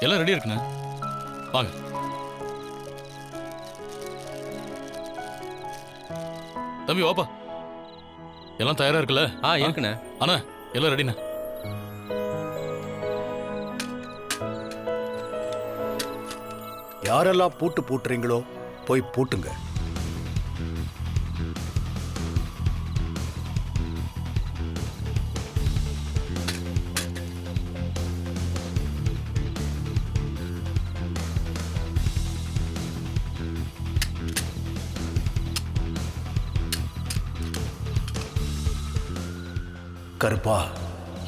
எல்லாம் ரெடியா இருக்குண்ணே, வாங்க. தம்பி வாப்பா, எல்லாம் தயாரா இருக்குல்ல? இருக்குண்ணே. அண்ணா எல்லாம் ரெடிண்ணே. யாரெல்லாம் பூட்டு பூட்டுறீங்களோ போய் பூட்டுங்க. கருப்பா,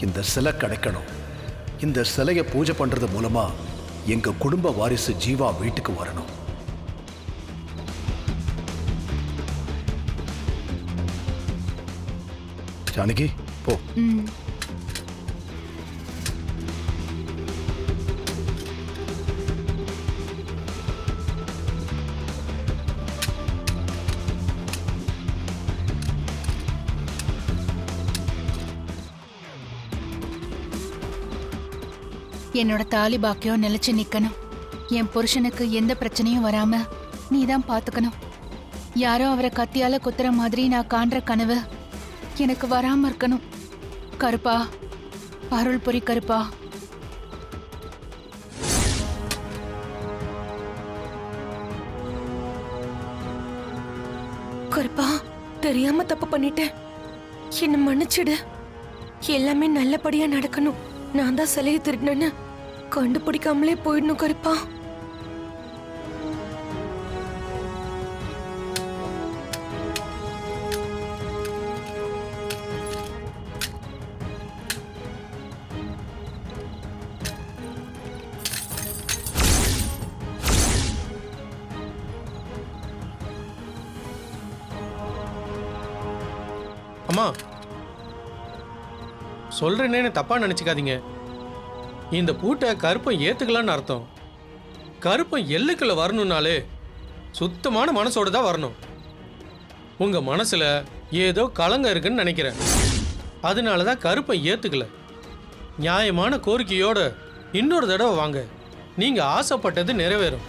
இந்த சிலை கிடைக்கணும். இந்த சிலையை பூஜை பண்றது மூலமா எங்க குடும்ப வாரிசு ஜீவா வீட்டுக்கு வரணும். ஜானகி போ. என்னோட தாலி பாக்கியம் நிலைச்சு நிக்கணும். என் புருஷனுக்கு எந்த பிரச்சனையும் வராம நீ தான் பாத்துக்கணும். யாரோ அவரை கத்தியால குத்துற மாதிரி நான் காண்ற கனவு எனக்கு வராம இருக்கணும். கருப்பா, அருள் புரி கருப்பா. கருப்பா, தெரியாம தப்பு பண்ணிட்டேன், என்ன மன்னிச்சிடு. எல்லாமே நல்லபடியா நடக்கணும். நான் தான் சிலையை திருடினேன்னு கண்டுபிடிக்காமலே போயிடணும் கருப்பா. அம்மா, சொல்றேன்னு தப்பா நினைச்சுக்காதீங்க. இந்த பூட்டை கருப்பம் ஏத்துக்கலான்னு அர்த்தம். கருப்பம் எல்லுக்குள்ள வரணும்னாலே சுத்தமான மனசோடு தான் வரணும். உங்க மனசுல ஏதோ களங்கம் இருக்குன்னு நினைக்கிறேன். அதனாலதான் கருப்பம் ஏத்துக்கல. நியாயமான கோரிக்கையோட இன்னொரு தடவை வாங்க, நீங்க ஆசைப்பட்டது நிறைவேறும்.